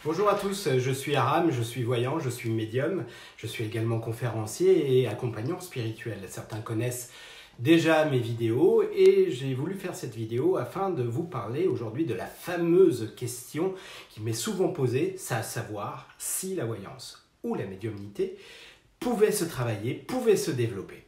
Bonjour à tous, je suis Aram, je suis voyant, je suis médium, je suis également conférencier et accompagnant spirituel. Certains connaissent déjà mes vidéos et j'ai voulu faire cette vidéo afin de vous parler aujourd'hui de la fameuse question qui m'est souvent posée, c'est à savoir si la voyance ou la médiumnité pouvait se travailler, pouvait se développer.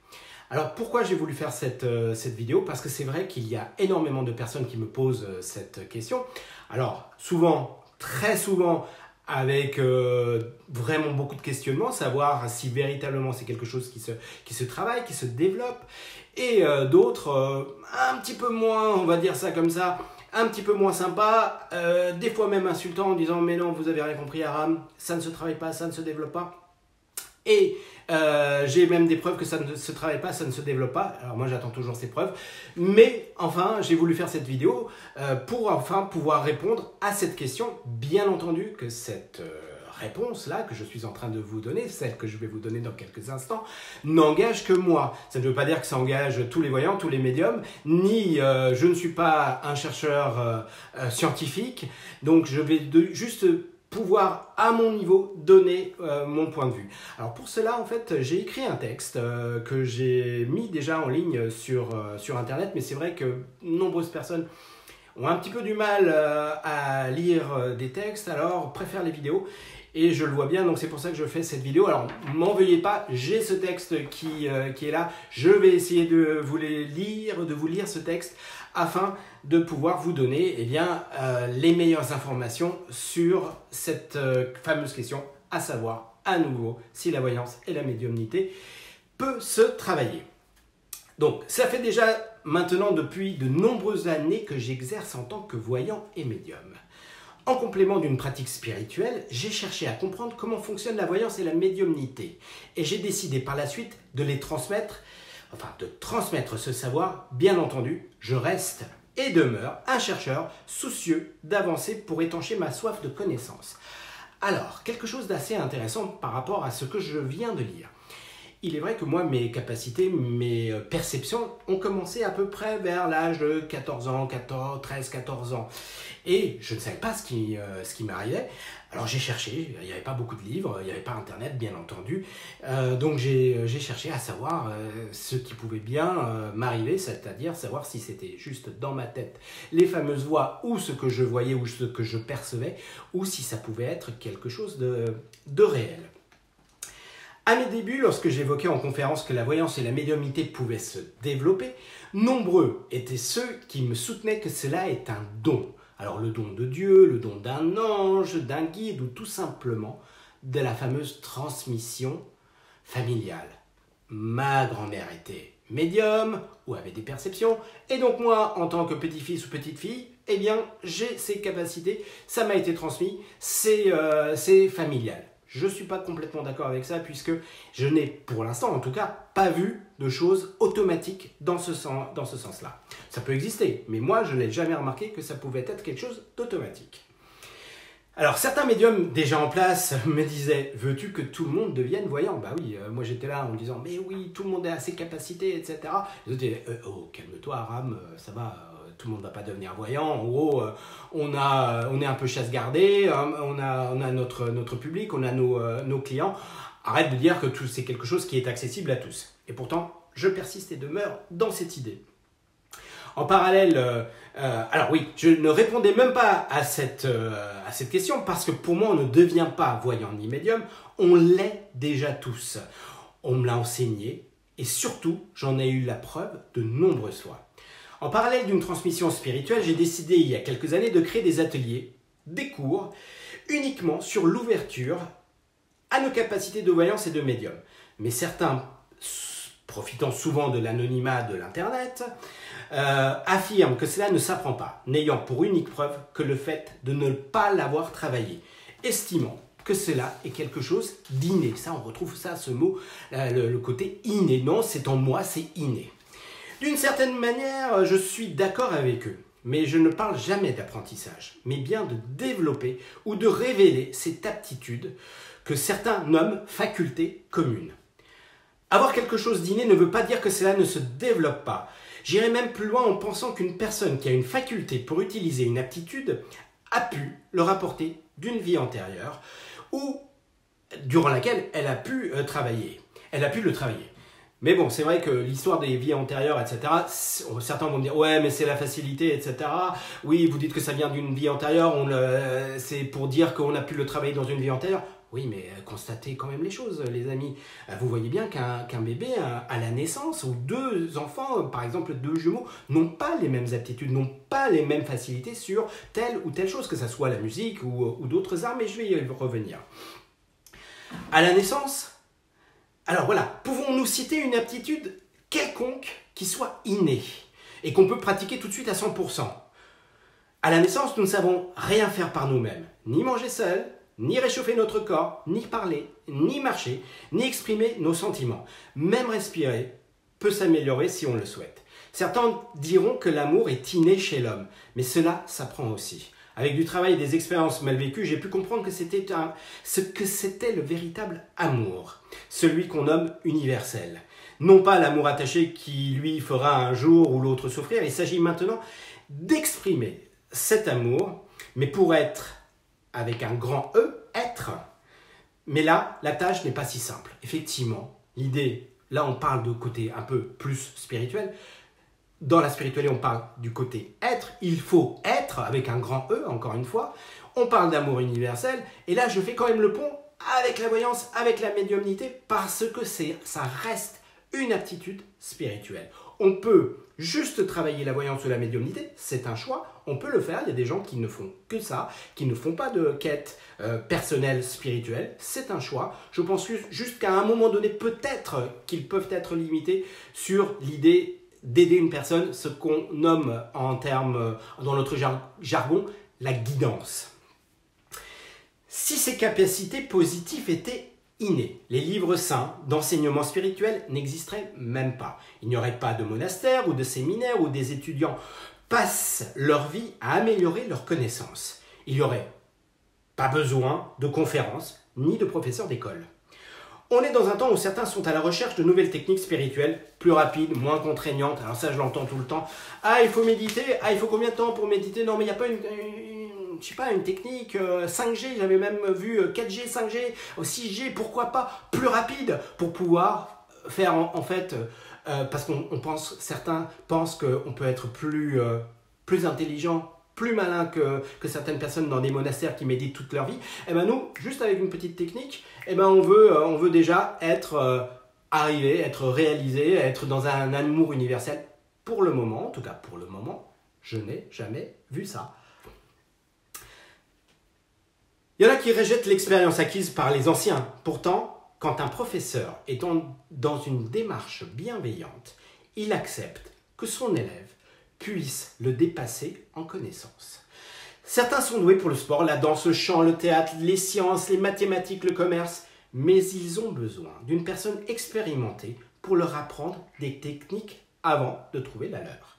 Alors pourquoi j'ai voulu faire cette vidéo? Parce que c'est vrai qu'il y a énormément de personnes qui me posent cette question. Alors souvent, très souvent, avec vraiment beaucoup de questionnements, savoir si véritablement c'est quelque chose qui se travaille, qui se développe, et d'autres un petit peu moins, on va dire ça comme ça, un petit peu moins sympa, des fois même insultants en disant « mais non, vous avez rien compris Aram, ça ne se travaille pas, ça ne se développe pas ». Et j'ai même des preuves que ça ne se travaille pas, ça ne se développe pas. Alors moi j'attends toujours ces preuves. Mais enfin j'ai voulu faire cette vidéo pour enfin pouvoir répondre à cette question. Bien entendu que cette réponse-là que je suis en train de vous donner, celle que je vais vous donner dans quelques instants, n'engage que moi. Ça ne veut pas dire que ça engage tous les voyants, tous les médiums, ni je ne suis pas un chercheur scientifique. Donc je vais juste pouvoir, à mon niveau, donner mon point de vue. Alors pour cela, en fait, j'ai écrit un texte que j'ai mis déjà en ligne sur Internet, mais c'est vrai que nombreuses personnes ont un petit peu du mal à lire des textes, alors préfèrent les vidéos. Et je le vois bien, donc c'est pour ça que je fais cette vidéo. Alors, m'en veuillez pas, j'ai ce texte qui est là. Je vais essayer de vous lire ce texte afin de pouvoir vous donner les meilleures informations sur cette fameuse question, à savoir, à nouveau, si la voyance et la médiumnité peut se travailler. Donc, ça fait déjà maintenant depuis de nombreuses années que j'exerce en tant que voyant et médium. En complément d'une pratique spirituelle, j'ai cherché à comprendre comment fonctionne la voyance et la médiumnité. Et j'ai décidé par la suite de les transmettre, de transmettre ce savoir. Bien entendu, je reste et demeure un chercheur soucieux d'avancer pour étancher ma soif de connaissance. Alors, quelque chose d'assez intéressant par rapport à ce que je viens de lire. Il est vrai que moi, mes capacités, mes perceptions ont commencé à peu près vers l'âge de 14 ans, 13-14 ans. Et je ne savais pas ce qui m'arrivait. Alors j'ai cherché, il n'y avait pas beaucoup de livres, il n'y avait pas Internet bien entendu. Donc j'ai cherché à savoir ce qui pouvait bien m'arriver, c'est-à-dire savoir si c'était juste dans ma tête les fameuses voix ou ce que je voyais ou ce que je percevais, ou si ça pouvait être quelque chose de réel. À mes débuts, lorsque j'évoquais en conférence que la voyance et la médiumnité pouvaient se développer, nombreux étaient ceux qui me soutenaient que cela est un don. Alors le don de Dieu, le don d'un ange, d'un guide ou tout simplement de la fameuse transmission familiale. Ma grand-mère était médium ou avait des perceptions et donc moi, en tant que petit-fils ou petite-fille, eh bien j'ai ces capacités, ça m'a été transmis, c'est familial. Je ne suis pas complètement d'accord avec ça puisque je n'ai, pour l'instant en tout cas, pas vu de choses automatiques dans ce sens-là. Ça peut exister, mais moi je n'ai jamais remarqué que ça pouvait être quelque chose d'automatique. Alors certains médiums déjà en place me disaient « Veux-tu que tout le monde devienne voyant ?» Bah oui, moi j'étais là en me disant « Mais oui, tout le monde a ses capacités, etc. » Ils disaient « Oh, calme-toi Aram, ça va. » Tout le monde ne va pas devenir voyant. En gros, on est un peu chasse-gardée, on a notre public, on a nos clients. Arrête de dire que c'est quelque chose qui est accessible à tous. Et pourtant, je persiste et demeure dans cette idée. En parallèle, alors oui, je ne répondais même pas à cette question parce que pour moi, on ne devient pas voyant ni médium, on l'est déjà tous. On me l'a enseigné et surtout, j'en ai eu la preuve de nombreuses fois. En parallèle d'une transmission spirituelle, j'ai décidé il y a quelques années de créer des ateliers, des cours, uniquement sur l'ouverture à nos capacités de voyance et de médium. Mais certains, profitant souvent de l'anonymat de l'Internet, affirment que cela ne s'apprend pas, n'ayant pour unique preuve que le fait de ne pas l'avoir travaillé, estimant que cela est quelque chose d'inné. Ça, on retrouve ça, ce mot, le côté inné. Non, c'est en moi, c'est inné. D'une certaine manière, je suis d'accord avec eux, mais je ne parle jamais d'apprentissage, mais bien de développer ou de révéler cette aptitude que certains nomment faculté commune. Avoir quelque chose d'inné ne veut pas dire que cela ne se développe pas. J'irai même plus loin en pensant qu'une personne qui a une faculté pour utiliser une aptitude a pu le rapporter d'une vie antérieure ou durant laquelle elle a pu travailler. Elle a pu le travailler. Mais bon, c'est vrai que l'histoire des vies antérieures, etc., certains vont me dire « Ouais, mais c'est la facilité, etc. » Oui, vous dites que ça vient d'une vie antérieure, c'est pour dire qu'on a pu le travailler dans une vie antérieure. Oui, mais constatez quand même les choses, les amis. Vous voyez bien qu'un bébé, à la naissance, ou deux enfants, par exemple deux jumeaux, n'ont pas les mêmes aptitudes, n'ont pas les mêmes facilités sur telle ou telle chose, que ce soit la musique ou d'autres arts, mais je vais y revenir. À la naissance, alors voilà, pouvons-nous citer une aptitude quelconque qui soit innée et qu'on peut pratiquer tout de suite à 100%? À la naissance, nous ne savons rien faire par nous-mêmes, ni manger seul, ni réchauffer notre corps, ni parler, ni marcher, ni exprimer nos sentiments. Même respirer peut s'améliorer si on le souhaite. Certains diront que l'amour est inné chez l'homme, mais cela s'apprend aussi. Avec du travail et des expériences mal vécues, j'ai pu comprendre que ce que c'était le véritable amour, celui qu'on nomme universel. Non pas l'amour attaché qui, lui, fera un jour ou l'autre souffrir, il s'agit maintenant d'exprimer cet amour, mais pour être, avec un grand E, être. Mais là, la tâche n'est pas si simple. Effectivement, l'idée, là on parle de côté un peu plus spirituel. Dans la spiritualité, on parle du côté être. Il faut être, avec un grand E, encore une fois. On parle d'amour universel. Et là, je fais quand même le pont avec la voyance, avec la médiumnité, parce que ça reste une aptitude spirituelle. On peut juste travailler la voyance ou la médiumnité, c'est un choix, on peut le faire, il y a des gens qui ne font que ça, qui ne font pas de quête personnelle, spirituelle, c'est un choix. Je pense juste qu'à un moment donné, peut-être qu'ils peuvent être limités sur l'idée d'aider une personne, ce qu'on nomme en termes, dans notre jargon, la guidance. Si ces capacités positives étaient innées, les livres saints d'enseignement spirituel n'existeraient même pas. Il n'y aurait pas de monastère ou de séminaire où des étudiants passent leur vie à améliorer leurs connaissances. Il n'y aurait pas besoin de conférences ni de professeurs d'école. On est dans un temps où certains sont à la recherche de nouvelles techniques spirituelles, plus rapides, moins contraignantes. Alors ça, je l'entends tout le temps. Ah, il faut méditer. Ah, il faut combien de temps pour méditer? Non, mais il n'y a pas je sais pas, une technique 5G, j'avais même vu 4G, 5G, 6G, pourquoi pas plus rapide pour pouvoir faire en fait, parce certains pensent qu'on peut être plus intelligent, plus malin que certaines personnes dans des monastères qui méditent toute leur vie. Et ben nous, juste avec une petite technique, et ben on veut déjà être arrivé, être réalisé, être dans un amour universel. Pour le moment, en tout cas pour le moment, je n'ai jamais vu ça. Il y en a qui rejettent l'expérience acquise par les anciens. Pourtant, quand un professeur est dans une démarche bienveillante, il accepte que son élève puisse le dépasser en connaissance. Certains sont doués pour le sport, la danse, le chant, le théâtre, les sciences, les mathématiques, le commerce, mais ils ont besoin d'une personne expérimentée pour leur apprendre des techniques avant de trouver la leur.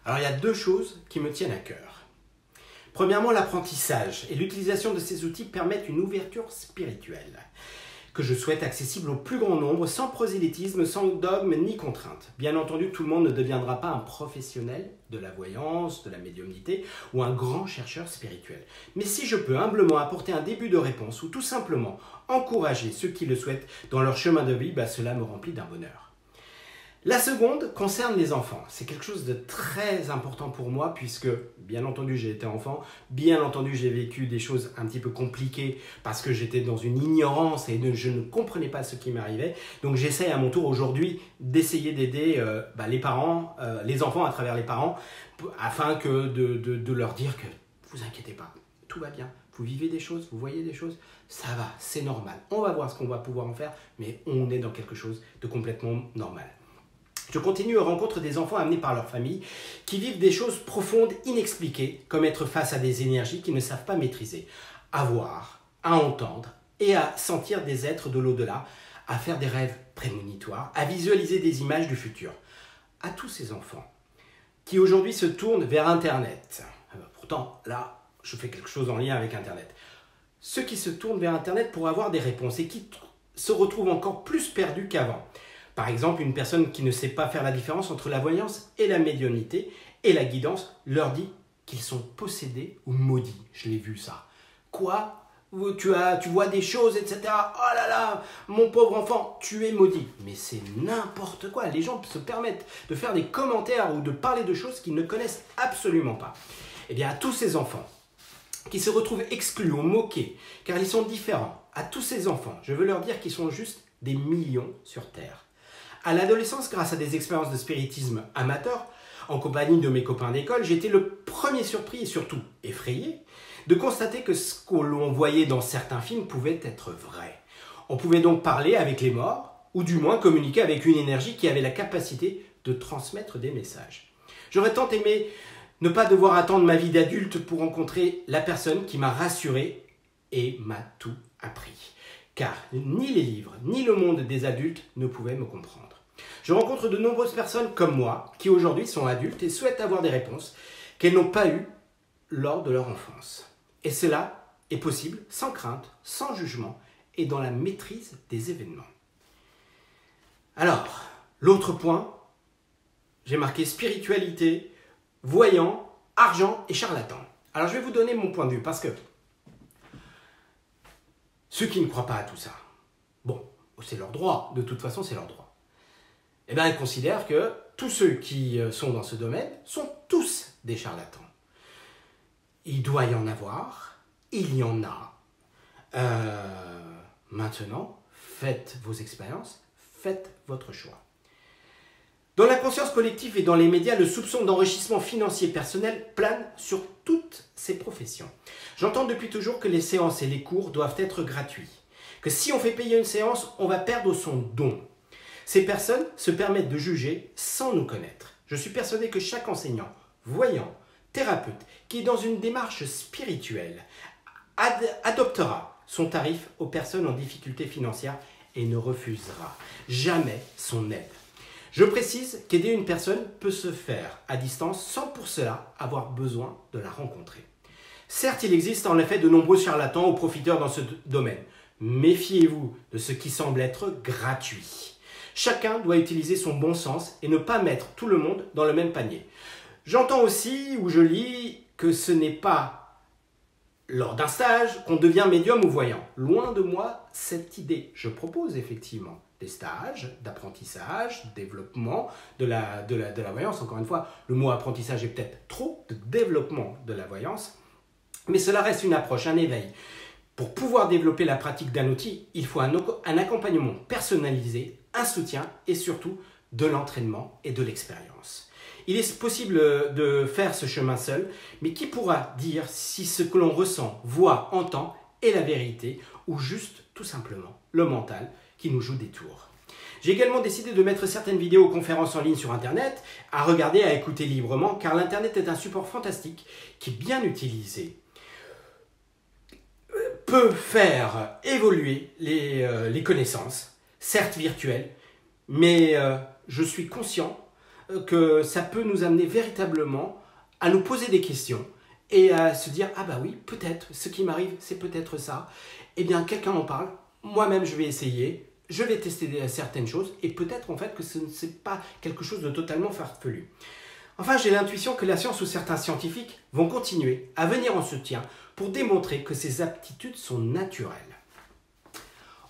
Alors il y a deux choses qui me tiennent à cœur. Premièrement, l'apprentissage et l'utilisation de ces outils permettent une ouverture spirituelle que je souhaite accessible au plus grand nombre, sans prosélytisme, sans dogme ni contrainte. Bien entendu, tout le monde ne deviendra pas un professionnel de la voyance, de la médiumnité ou un grand chercheur spirituel. Mais si je peux humblement apporter un début de réponse ou tout simplement encourager ceux qui le souhaitent dans leur chemin de vie, cela me remplit d'un bonheur. La seconde concerne les enfants. C'est quelque chose de très important pour moi puisque, bien entendu, j'ai été enfant. Bien entendu, j'ai vécu des choses un petit peu compliquées parce que j'étais dans une ignorance et je ne comprenais pas ce qui m'arrivait. Donc, j'essaie à mon tour aujourd'hui d'essayer d'aider les parents, les enfants à travers les parents afin que de leur dire que vous inquiétez pas, tout va bien. Vous vivez des choses, vous voyez des choses, ça va, c'est normal. On va voir ce qu'on va pouvoir en faire, mais on est dans quelque chose de complètement normal. Je continue à rencontrer des enfants amenés par leur famille qui vivent des choses profondes, inexpliquées, comme être face à des énergies qu'ils ne savent pas maîtriser, à voir, à entendre et à sentir des êtres de l'au-delà, à faire des rêves prémonitoires, à visualiser des images du futur. À tous ces enfants qui aujourd'hui se tournent vers Internet, pourtant là je fais quelque chose en lien avec Internet, ceux qui se tournent vers Internet pour avoir des réponses et qui se retrouvent encore plus perdus qu'avant. Par exemple, une personne qui ne sait pas faire la différence entre la voyance et la médiumnité et la guidance leur dit qu'ils sont possédés ou maudits. Je l'ai vu ça. Quoi ? Tu vois des choses, etc. Oh là là, mon pauvre enfant, tu es maudit. Mais c'est n'importe quoi. Les gens se permettent de faire des commentaires ou de parler de choses qu'ils ne connaissent absolument pas. Eh bien, à tous ces enfants qui se retrouvent exclus ou moqués, car ils sont différents, à tous ces enfants, je veux leur dire qu'ils sont juste des millions sur Terre. À l'adolescence, grâce à des expériences de spiritisme amateur, en compagnie de mes copains d'école, j'étais le premier surpris et surtout effrayé de constater que ce que l'on voyait dans certains films pouvait être vrai. On pouvait donc parler avec les morts, ou du moins communiquer avec une énergie qui avait la capacité de transmettre des messages. J'aurais tant aimé ne pas devoir attendre ma vie d'adulte pour rencontrer la personne qui m'a rassuré et m'a tout appris. Car ni les livres, ni le monde des adultes ne pouvaient me comprendre. Je rencontre de nombreuses personnes comme moi qui aujourd'hui sont adultes et souhaitent avoir des réponses qu'elles n'ont pas eues lors de leur enfance. Et cela est possible sans crainte, sans jugement et dans la maîtrise des événements. Alors, l'autre point, j'ai marqué spiritualité, voyant, argent et charlatan. Alors je vais vous donner mon point de vue parce que ceux qui ne croient pas à tout ça, bon, c'est leur droit, de toute façon c'est leur droit. Eh bien, ils considèrent que tous ceux qui sont dans ce domaine sont tous des charlatans. Il doit y en avoir, il y en a. Maintenant, faites vos expériences, faites votre choix. Dans la conscience collective et dans les médias, le soupçon d'enrichissement financier personnel plane sur toutes ces professions. J'entends depuis toujours que les séances et les cours doivent être gratuits, que si on fait payer une séance, on va perdre son don. Ces personnes se permettent de juger sans nous connaître. Je suis persuadé que chaque enseignant, voyant, thérapeute, qui est dans une démarche spirituelle, adoptera son tarif aux personnes en difficulté financière et ne refusera jamais son aide. Je précise qu'aider une personne peut se faire à distance sans pour cela avoir besoin de la rencontrer. Certes, il existe en effet de nombreux charlatans ou profiteurs dans ce domaine. Méfiez-vous de ce qui semble être gratuit. Chacun doit utiliser son bon sens et ne pas mettre tout le monde dans le même panier. J'entends aussi ou je lis que ce n'est pas lors d'un stage qu'on devient médium ou voyant. Loin de moi cette idée. Je propose effectivement des stages d'apprentissage, développement de la voyance. Encore une fois, le mot apprentissage est peut-être trop, de développement de la voyance. Mais cela reste une approche, un éveil. Pour pouvoir développer la pratique d'un outil, il faut un accompagnement personnalisé, un soutien et surtout de l'entraînement et de l'expérience. Il est possible de faire ce chemin seul, mais qui pourra dire si ce que l'on ressent, voit, entend est la vérité ou juste tout simplement le mental qui nous joue des tours. J'ai également décidé de mettre certaines vidéos conférences en ligne sur Internet à regarder, à écouter librement, car l'Internet est un support fantastique qui, bien utilisé, peut faire évoluer les connaissances, certes virtuelles, mais je suis conscient que ça peut nous amener véritablement à nous poser des questions et à se dire « Ah bah oui, peut-être, ce qui m'arrive, c'est peut-être ça. » Eh bien, quelqu'un en parle, moi-même je vais essayer, je vais tester certaines choses et peut-être en fait que ce n'est pas quelque chose de totalement farfelu. Enfin, j'ai l'intuition que la science ou certains scientifiques vont continuer à venir en soutien pour démontrer que ces aptitudes sont naturelles.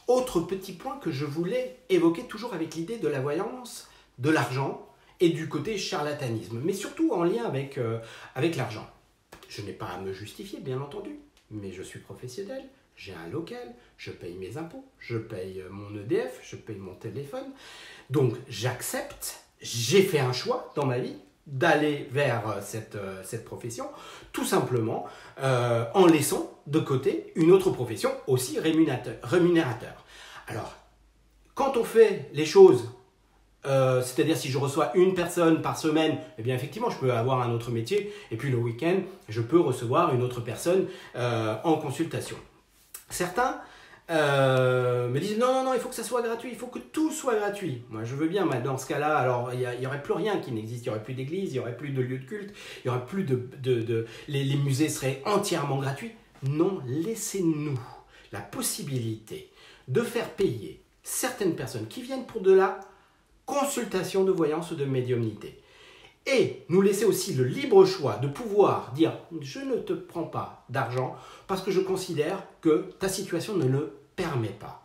Autre petit point que je voulais évoquer toujours avec l'idée de la voyance, de l'argent et du côté charlatanisme, mais surtout en lien avec l'argent. Je n'ai pas à me justifier, bien entendu, mais je suis professionnel, j'ai un local, je paye mes impôts, je paye mon EDF, je paye mon téléphone. Donc j'accepte, j'ai fait un choix dans ma vie d'aller vers cette profession, tout simplement en laissant de côté une autre profession aussi rémunérateur. Alors, quand on fait les choses, c'est-à-dire si je reçois une personne par semaine, eh bien effectivement je peux avoir un autre métier, et puis le week-end, je peux recevoir une autre personne en consultation. Certains me disent non, il faut que ça soit gratuit, il faut que tout soit gratuit. Moi je veux bien, mais dans ce cas-là, alors il n'y aurait plus rien qui n'existe, il n'y aurait plus d'église, il n'y aurait plus de lieu de culte, il n'y aurait plus les musées seraient entièrement gratuits. Non, laissez-nous la possibilité de faire payer certaines personnes qui viennent pour de la consultation de voyance ou de médiumnité. et nous laisser aussi le libre choix de pouvoir dire « je ne te prends pas d'argent parce que je considère que ta situation ne le permet pas ».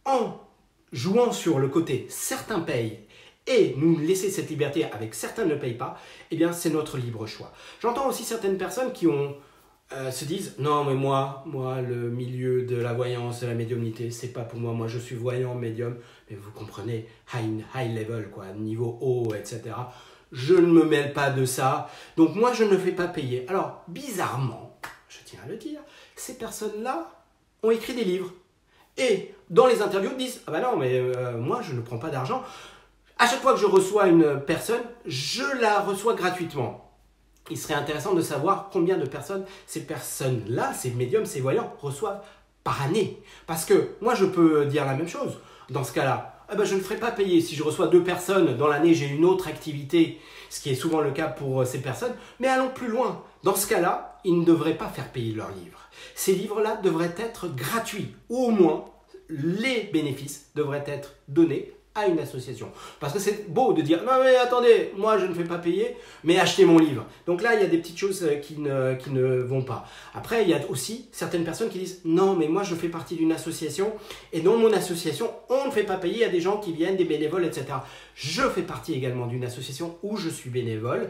En jouant sur le côté « certains payent » et nous laisser cette liberté avec « certains ne payent pas », eh bien c'est notre libre choix. J'entends aussi certaines personnes qui se disent « non mais moi le milieu de la voyance, de la médiumnité, c'est pas pour moi, moi je suis voyant, médium ». Mais vous comprenez, high level, quoi, niveau haut, etc. Je ne me mêle pas de ça, donc moi je ne fais pas payer. Alors, bizarrement, je tiens à le dire, ces personnes-là ont écrit des livres. Et dans les interviews, ils disent « ah ben non, mais moi je ne prends pas d'argent. À chaque fois que je reçois une personne, je la reçois gratuitement. » Il serait intéressant de savoir combien de personnes ces personnes-là, ces médiums, ces voyants, reçoivent par année. Parce que moi je peux dire la même chose. Dans ce cas-là, ah ben je ne ferai pas payer. Si je reçois 2 personnes, dans l'année j'ai une autre activité, ce qui est souvent le cas pour ces personnes. Mais allons plus loin. Dans ce cas-là, ils ne devraient pas faire payer leurs livres. Ces livres-là devraient être gratuits. Ou au moins, les bénéfices devraient être donnés à une association. Parce que c'est beau de dire « non mais attendez, moi je ne fais pas payer, mais achetez mon livre ». Donc là, il y a des petites choses qui ne vont pas. Après, il y a aussi certaines personnes qui disent « non mais moi je fais partie d'une association et dans mon association, on ne fait pas payer, il y a des gens qui viennent, des bénévoles, etc. » Je fais partie également d'une association où je suis bénévole.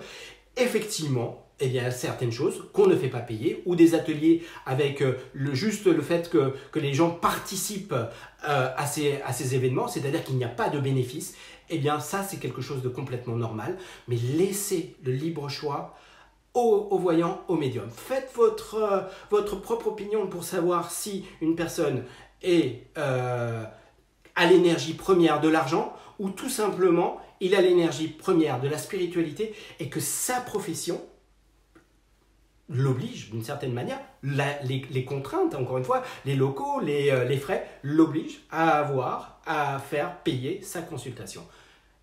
Effectivement, eh bien, il y a certaines choses qu'on ne fait pas payer ou des ateliers avec juste le fait que les gens participent à ces événements, c'est-à-dire qu'il n'y a pas de bénéfice, eh bien ça c'est quelque chose de complètement normal, mais laissez le libre choix aux voyants, aux médiums. Faites votre propre opinion pour savoir si une personne est à l'énergie première de l'argent ou tout simplement il a l'énergie première de la spiritualité et que sa profession l'oblige d'une certaine manière, les contraintes, encore une fois, les locaux, les frais, l'obligent à faire payer sa consultation.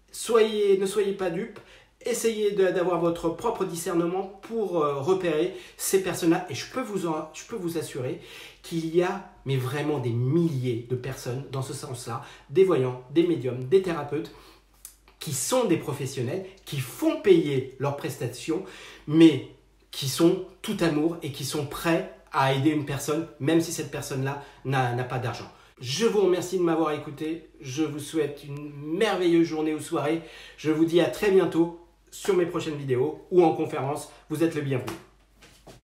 Ne soyez pas dupes, essayez d'avoir votre propre discernement pour repérer ces personnes-là. Et je peux vous assurer qu'il y a mais vraiment des milliers de personnes dans ce sens-là, des voyants, des médiums, des thérapeutes, qui sont des professionnels, qui font payer leurs prestations, mais qui sont tout amour et qui sont prêts à aider une personne, même si cette personne-là n'a pas d'argent. Je vous remercie de m'avoir écouté. Je vous souhaite une merveilleuse journée ou soirée. Je vous dis à très bientôt sur mes prochaines vidéos ou en conférence. Vous êtes le bienvenu.